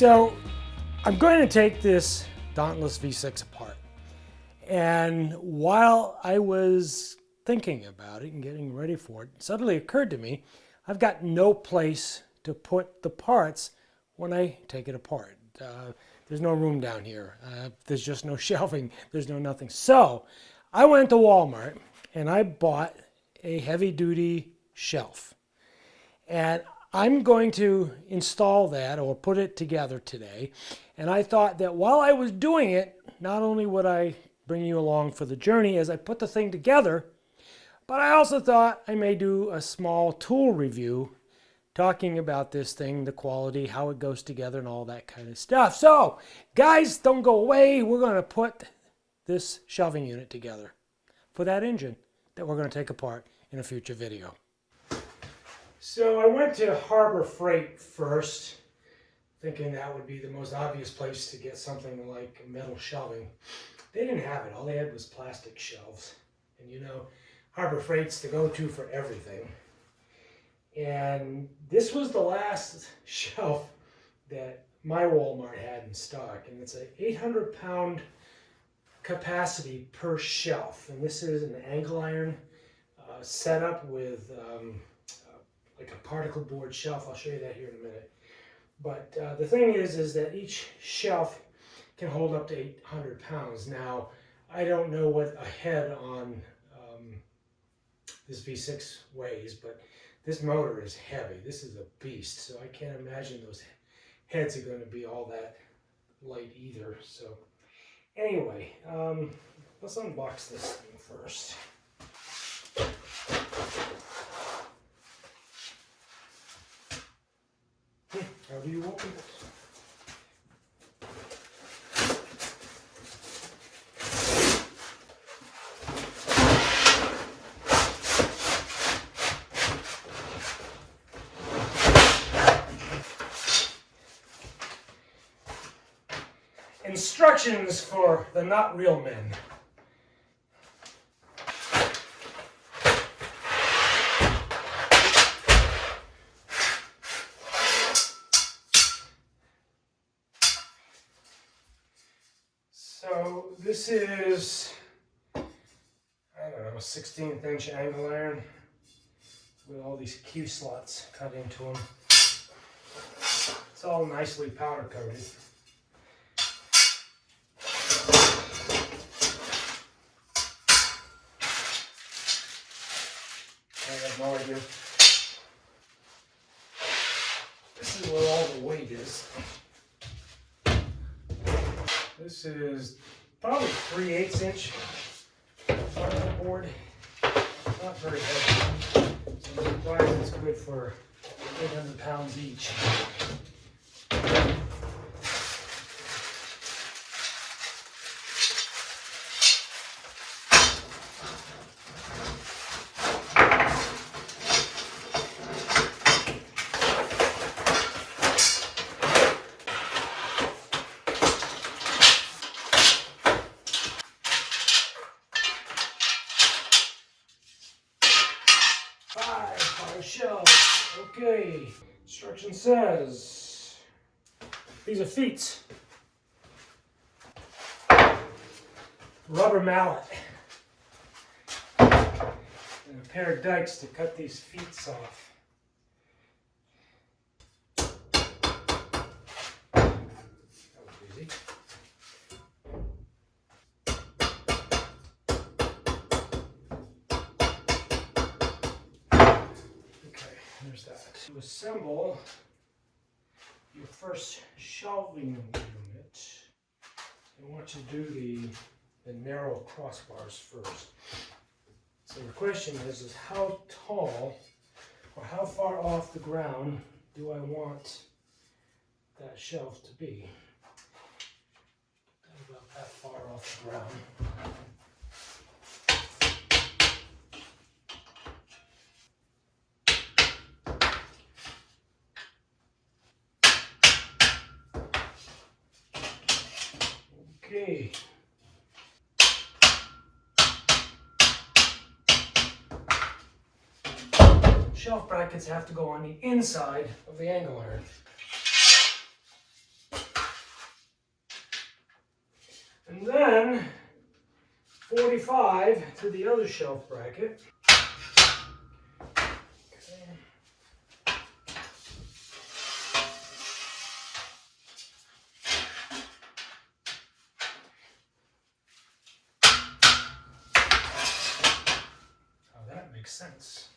So I'm going to take this Dauntless V6 apart. And while I was thinking about it and getting ready for it, it suddenly occurred to me, I've got no place to put the parts when I take it apart. There's no room down here. There's just no shelving. There's no nothing. So I went to Walmart and I bought a heavy-duty shelf. And I'm going to install that or put it together today. And I thought that while I was doing it, not only would I bring you along for the journey as I put the thing together, but I also thought I may do a small tool review talking about this thing, the quality, how it goes together and all that kind of stuff. So guys, don't go away. We're going to put this shelving unit together for that engine that we're going to take apart in a future video. So I went to Harbor Freight first, thinking that would be the most obvious place to get something like metal shelving. They didn't have it. All they had was plastic shelves. And you know, Harbor Freight's the go-to for everything. And this was the last shelf that my Walmart had in stock. And it's an 800-pound capacity per shelf. And this is an angle iron setup with like a particle board shelf. I'll show you that here in a minute. But the thing is that each shelf can hold up to 800 pounds. Now, I don't know what a head on this V6 weighs, but this motor is heavy. This is a beast, so I can't imagine those heads are going to be all that light either. So anyway, let's unbox this thing first. How do you open it? Instructions for the not real men. So this is, I don't know, 16th inch angle iron with all these Q slots cut into them. It's all nicely powder coated. I have no idea. This is where all the weight is. This is probably 3/8 inch particle board. Not very heavy. So I'm surprised it's good for 800 pounds each. Five shelves. Okay. Instruction says these are feet. Rubber mallet. And a pair of dikes to cut these feet off. That was easy. There's that. To assemble your first shelving unit, I want you to do the narrow crossbars first. So the question is how tall or how far off the ground do I want that shelf to be? About that far off the ground. Okay. Shelf brackets have to go on the inside of the angle iron. And then 45 to the other shelf bracket. Oh, that makes sense.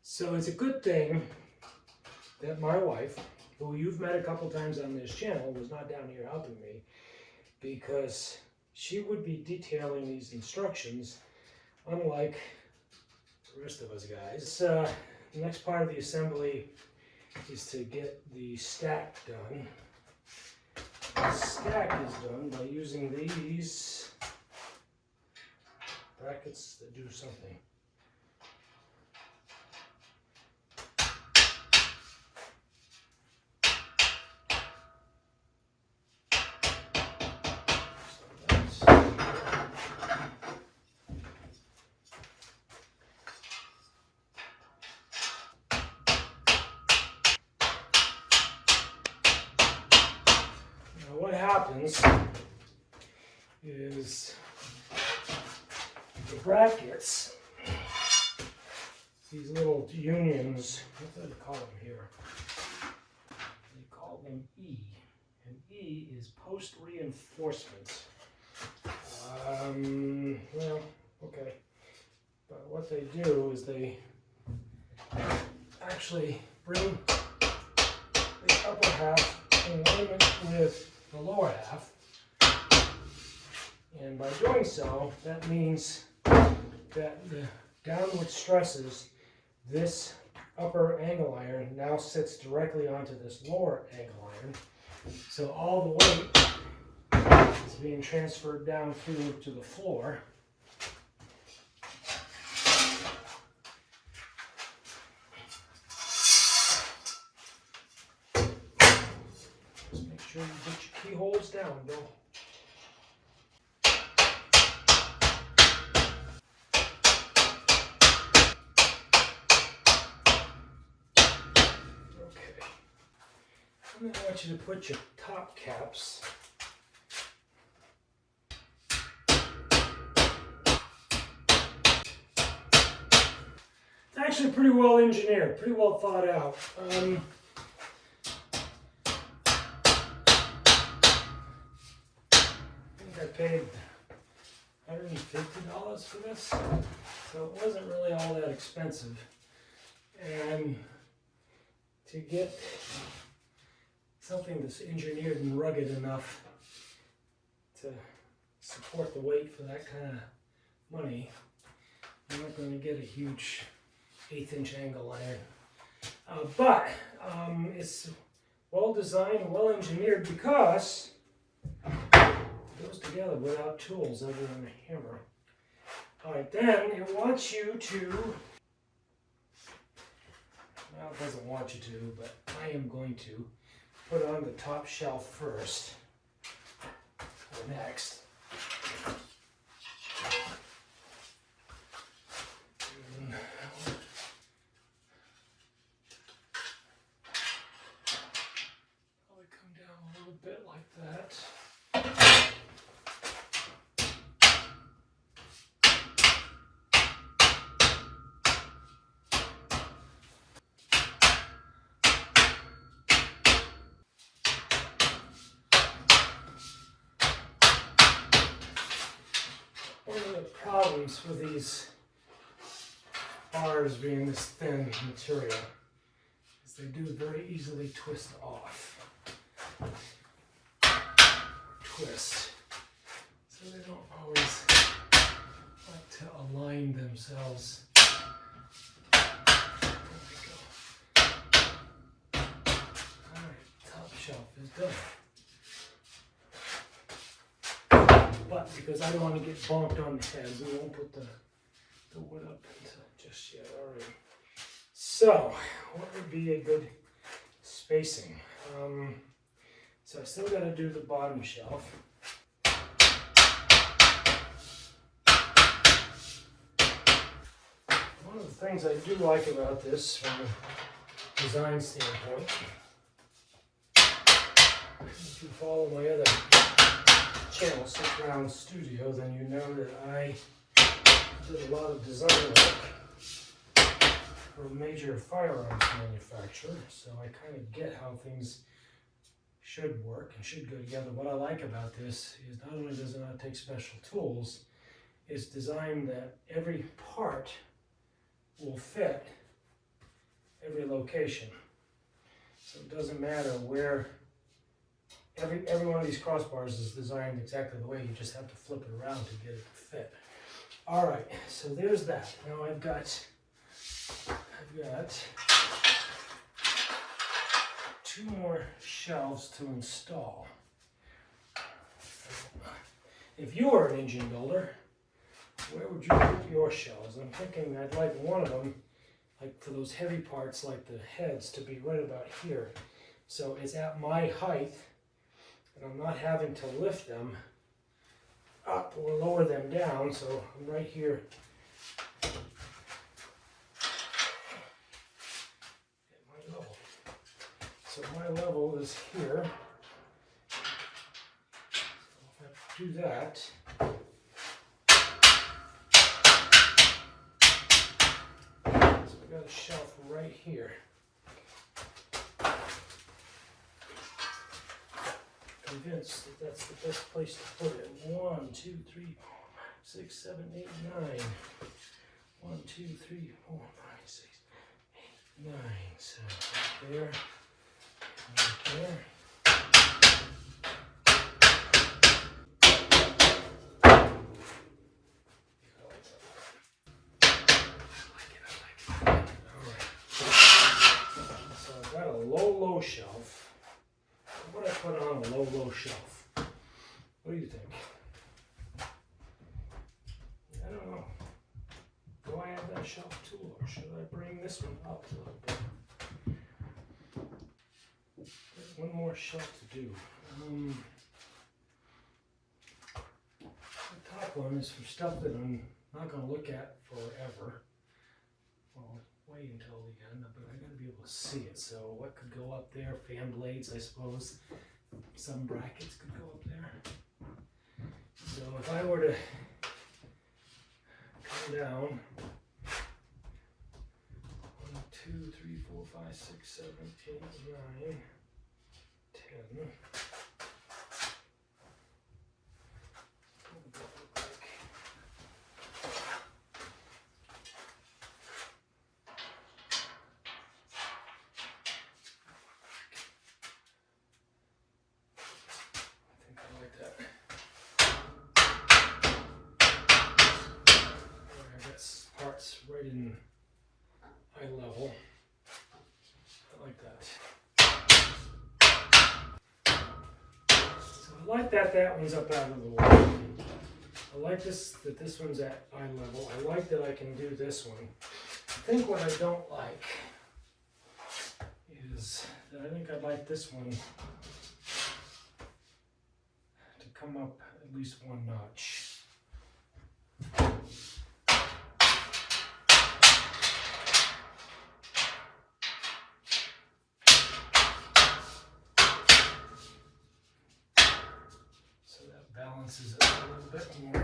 So it's a good thing that my wife, who you've met a couple times on this channel, was not down here helping me, because she would be detailing these instructions unlike the rest of us guys. The next part of the assembly is to get the stack done. The stack is done by using these brackets that do something. What happens is the brackets, these little unions, what do they call them here? They call them E, and E is post reinforcement. Well, okay, but what they do is they actually bring the upper half in alignment with the lower half, and by doing so, that means that the downward stresses, this upper angle iron now sits directly onto this lower angle iron, so all the weight is being transferred down through to the floor. Sure you get your keyholes down, Bill. Okay. And then I want you to put your top caps . It's actually pretty well engineered, pretty well thought out. I paid $150 for this, so it wasn't really all that expensive. And to get something that's engineered and rugged enough to support the weight for that kind of money, you're not going to get a huge 1/8" angle iron. But it's well designed and well engineered because goes together without tools other than a hammer. Alright, then it wants you to, well, it doesn't want you to, but I am going to put on the top shelf first, or next. And probably come down a little bit like that. One of the problems with these bars being this thin material is they do very easily twist off. Twist. So they don't always like to align themselves. There we go. Alright, top shelf is done. But because I don't want to get bonked on the head, we won't put the wood up just yet. Alright. So, what would be a good spacing? So I still got to do the bottom shelf. One of the things I do like about this from a design standpoint, if you follow my other channel, Sit Round Studio, then you know that I did a lot of design work for a major firearms manufacturer, so I kind of get how things should work and should go together. What I like about this is not only does it not take special tools, it's designed that every part will fit every location. So it doesn't matter where, every one of these crossbars is designed exactly the way. You just have to flip it around to get it to fit. All right, so there's that. Now I've got 2 more shelves to install. If you were an engine builder, where would you put your shelves? I'm thinking I'd like one of them, like for those heavy parts like the heads, to be right about here. So it's at my height, and I'm not having to lift them up or lower them down, so I'm right here. At my level. So my level is here. So if I do that, so I got a shelf right here. Convinced that that's the best place to put it. 1, 2, 3, 4, 5, 6, 7, 8, 9. 1, 2, 3, 4, 5, 6, 8, 9. So right there, right there. I like it. All right. So I've got a low shelf. What would I put on a low shelf? What do you think? I don't know. Do I have that shelf tool, or should I bring this one up a little bit? There's one more shelf to do. The top one is for stuff that I'm not going to look at forever. Well, wait until the end, but I got to be able to see it. So what could go up there? Fan blades, I suppose. Some brackets could go up there. So if I were to come down 1, 2, 3, 4, 5, 6, 7, 8, 9, 10. What would that look like? Right in eye level. I like that. So I like that one's up out of the way. I like that this one's at eye level. I like that I can do this one. I think what I don't like is that I think I'd like this one to come up at least 1 notch. Balances it a little bit more.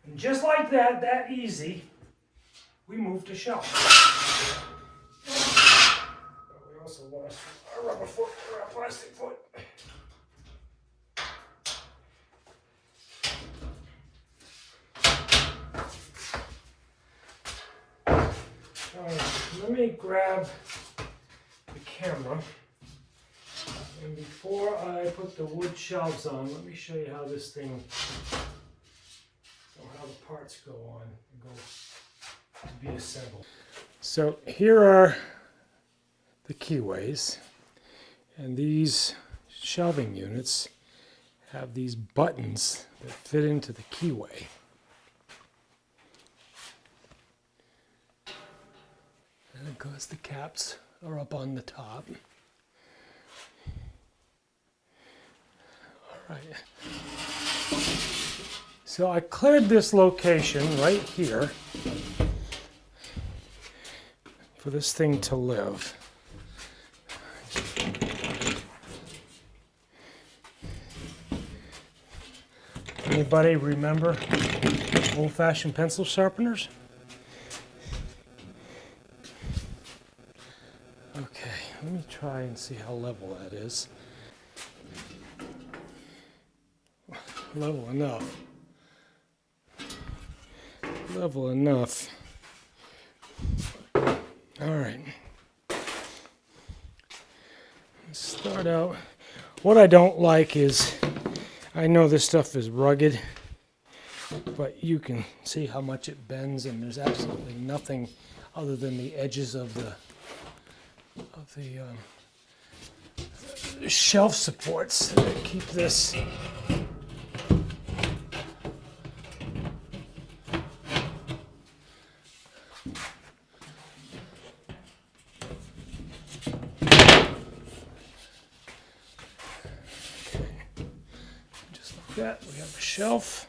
And just like that, that easy, we moved a shelf. But we also lost our rubber foot or our plastic foot. Let me grab the camera, and before I put the wood shelves on, let me show you how this thing, or how the parts go on and go to be assembled. So here are the keyways, and these shelving units have these buttons that fit into the keyway. And of course the caps are up on the top. right. So I cleared this location right here for this thing to live. Anybody remember old-fashioned pencil sharpeners? Okay, let me try and see how level that is. Level enough. Level enough. All right. Let's start out. What I don't like is, I know this stuff is rugged, but you can see how much it bends, and there's absolutely nothing other than the edges of the shelf supports that keep this. That we have a shelf.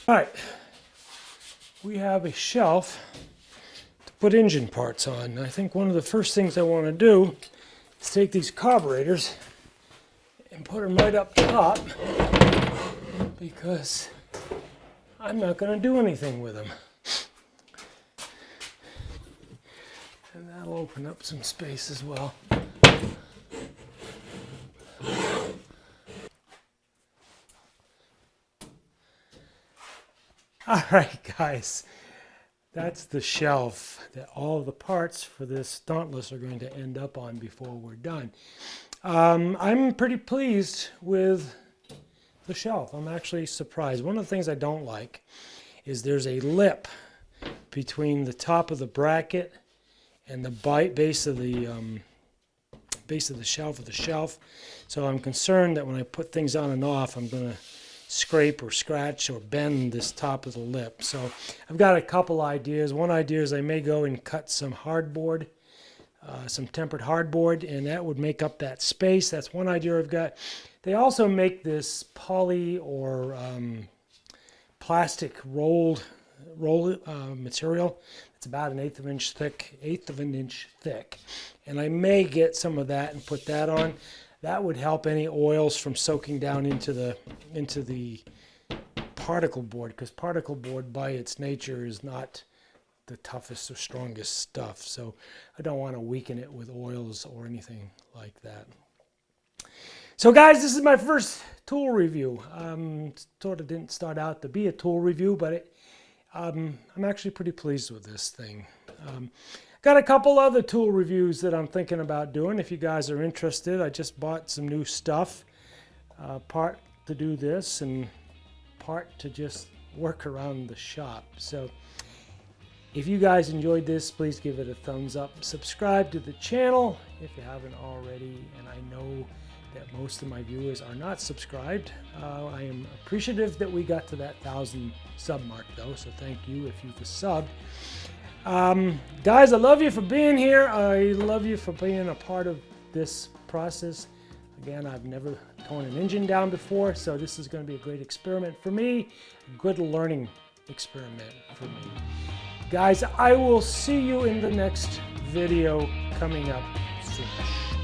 All right, we have a shelf to put engine parts on. I think one of the first things I want to do is take these carburetors and put them right up top, because I'm not going to do anything with them. And that'll open up some space as well. All right, guys, that's the shelf that all the parts for this Dauntless are going to end up on before we're done. I'm pretty pleased with the shelf. I'm actually surprised. One of the things I don't like is there's a lip between the top of the bracket and the base of the shelf. So I'm concerned that when I put things on and off, I'm going to scrape or scratch or bend this top of the lip. So I've got a couple ideas. One idea is I may go and cut some hardboard, some tempered hardboard, and that would make up that space. That's one idea I've got. They also make this poly or plastic roll material. It's about an eighth of an inch thick, and I may get some of that and put that on. That would help any oils from soaking down into the particle board, because particle board by its nature is not the toughest or strongest stuff. So I don't want to weaken it with oils or anything like that. So guys, this is my first tool review. Sort of didn't start out to be a tool review, but I'm actually pretty pleased with this thing. Got a couple other tool reviews that I'm thinking about doing. If you guys are interested, I just bought some new stuff, part to do this and part to just work around the shop. So if you guys enjoyed this, please give it a thumbs up. Subscribe to the channel if you haven't already, and I know that most of my viewers are not subscribed. I am appreciative that we got to that 1,000 sub mark though, so thank you if you've subbed. Guys, I love you for being here. I love you for being a part of this process. Again, I've never torn an engine down before, so this is going to be a great experiment for me, a good learning experiment for me. Guys, I will see you in the next video coming up soon.